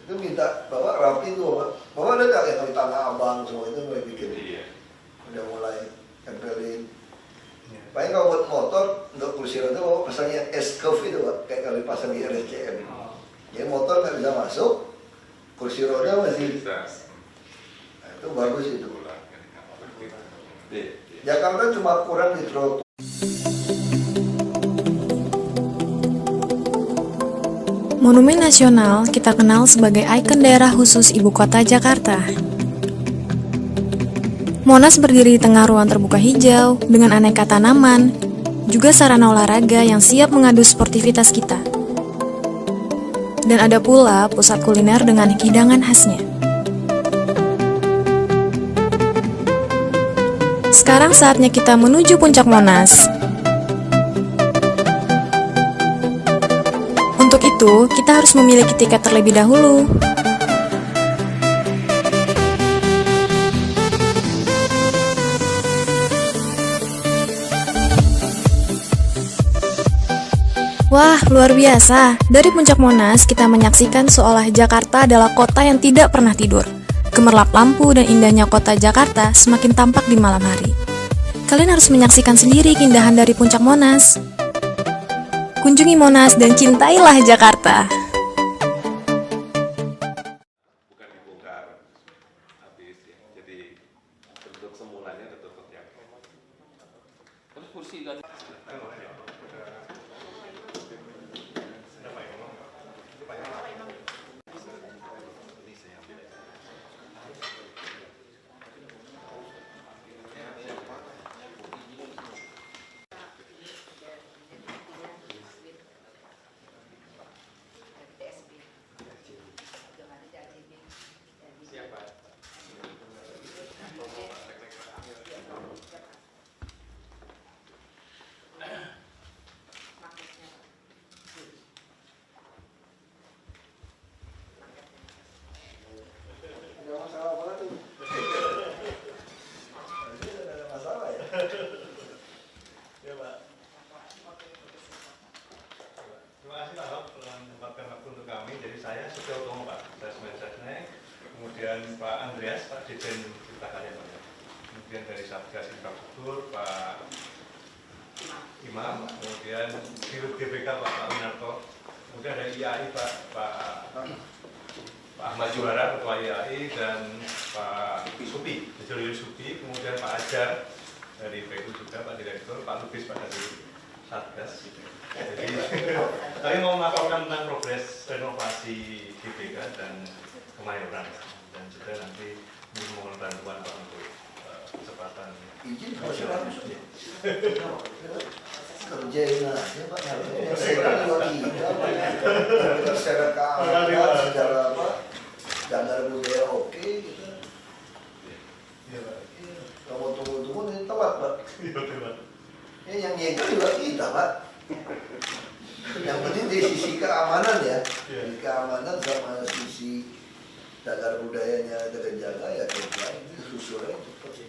Itu minta bawa rapi itu bawa ada nggak yang di Tanah Abang semua itu mulai bikin. Udah mulai tempelin. Paling kalau buat motor untuk kursi roda bawa pasangnya S-curve itu Pak, kayak kalau dipasang di RSCM. Jadi motor nggak bisa masuk, kursi roda masih bisa. Nah, itu bagus itu. Jakarta cuma kurang di trotoar. Monumen Nasional kita kenal sebagai ikon daerah khusus ibu kota Jakarta. Monas berdiri di tengah ruang terbuka hijau dengan aneka tanaman, juga sarana olahraga yang siap mengadu sportivitas kita. Dan ada pula pusat kuliner dengan hidangan khasnya. Sekarang saatnya kita menuju puncak Monas. Untuk itu, kita harus memiliki tiket terlebih dahulu. Wah, luar biasa. Dari puncak Monas, kita menyaksikan seolah Jakarta adalah kota yang tidak pernah tidur. Gemerlap lampu dan indahnya kota Jakarta semakin tampak di malam hari. Kalian harus menyaksikan sendiri keindahan dari puncak Monas. Kunjungi Monas dan cintailah Jakarta. Bukan dibongkar habis ya. Jadi bentuk semulanya tetap terjaga. Terus kursi kan Nggak masalah apa tuh. Tidak ada masalah ya. Ya Pak. Terima kasih Pak telah menyempatkan waktu untuk kami. Jadi saya Sugio Utomo Pak, saya Mensesnek, kemudian Pak Andreas, Pak Dirjen Cipta Karya Pak. kemudian dari Satgas Infrastruktur Pak Imam, kemudian Dirut GBK Pak Winarto, kemudian ada IAI Pak Ahmad Juara Ketua IAI dan Pak Supi, Julio Supi, kemudian Pak Ajar dari PU juga, Pak Direktur, Pak Lubis Pak dari Satgas. Jadi kami mau melaporkan tentang progres renovasi GBK dan Kemayoran, dan juga nanti mohon bantuan Pak untuk kecepatan. Izin masih bagus. Kerjain aja Pak. Saya juga kita secara keamanan, secara apa, standar budaya oke gitu. Kalau tunggu-tunggu nanti telat Pak. Yang nyegel juga kita Pak. Yang penting di sisi keamanan ya, di keamanan sama sisi standar budayanya terjaga ya kerja itu susulnya cepat.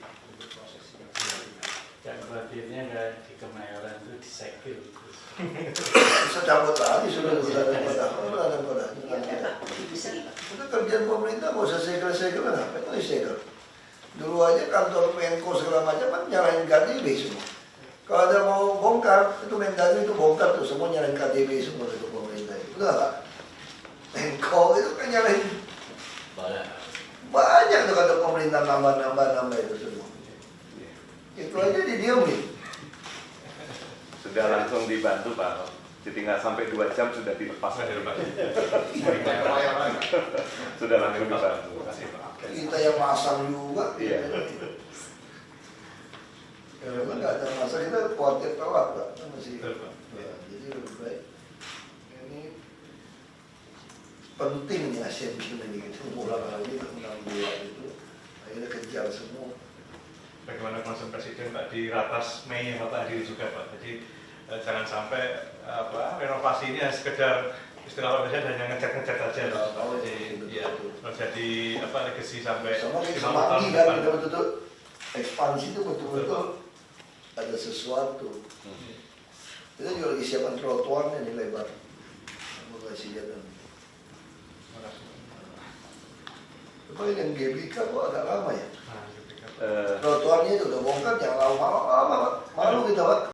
Yang khawatirnya nggak di Kemayoran itu disegel. Bisa cabut lagi sudah ada kodanya. Itu kerjaan pemerintah nggak usah segel-segel, apa itu segel. Dulu aja kantor Menko segala macam kan nyalain KTP semua. Kalau ada mau bongkar, itu Mendagri itu bongkar tuh semua nyalain KTP semua itu pemerintah. Udah lah. Menko itu kan nyalain banyak tuh kantor pemerintah nambah itu semua. Itu aja didiemin. Sudah langsung dibantu Pak. Jadi nggak sampai 2 jam sudah dilepas. Sudah langsung dibantu. Kita yang masang juga. Iya. Kalau nggak ada masa kita khawatir telat Pak. Masih. Ya, jadi lebih baik. Ini penting nih Asian Games ini kita ulang lagi tentang bola itu. Akhirnya kejar semua. Bagaimana concern Presiden Pak di ratas Mei yang Bapak hadiri juga Pak. Jadi jangan sampai renovasi ini sekedar istilah Pak Presiden hanya ngecat-ngecat aja. Jadi ya jadi legacy sampai sama 50 kita tahun semanggi kan kita betul-betul ekspansi itu betul-betul ada sesuatu. Kita juga lagi siapkan trotoarnya nih lebar. Mau kasih jalan. Tapi yang GBK kok agak lama ya. Trotoarnya itu udah bongkar, jangan lama-lama, malu kita Pak.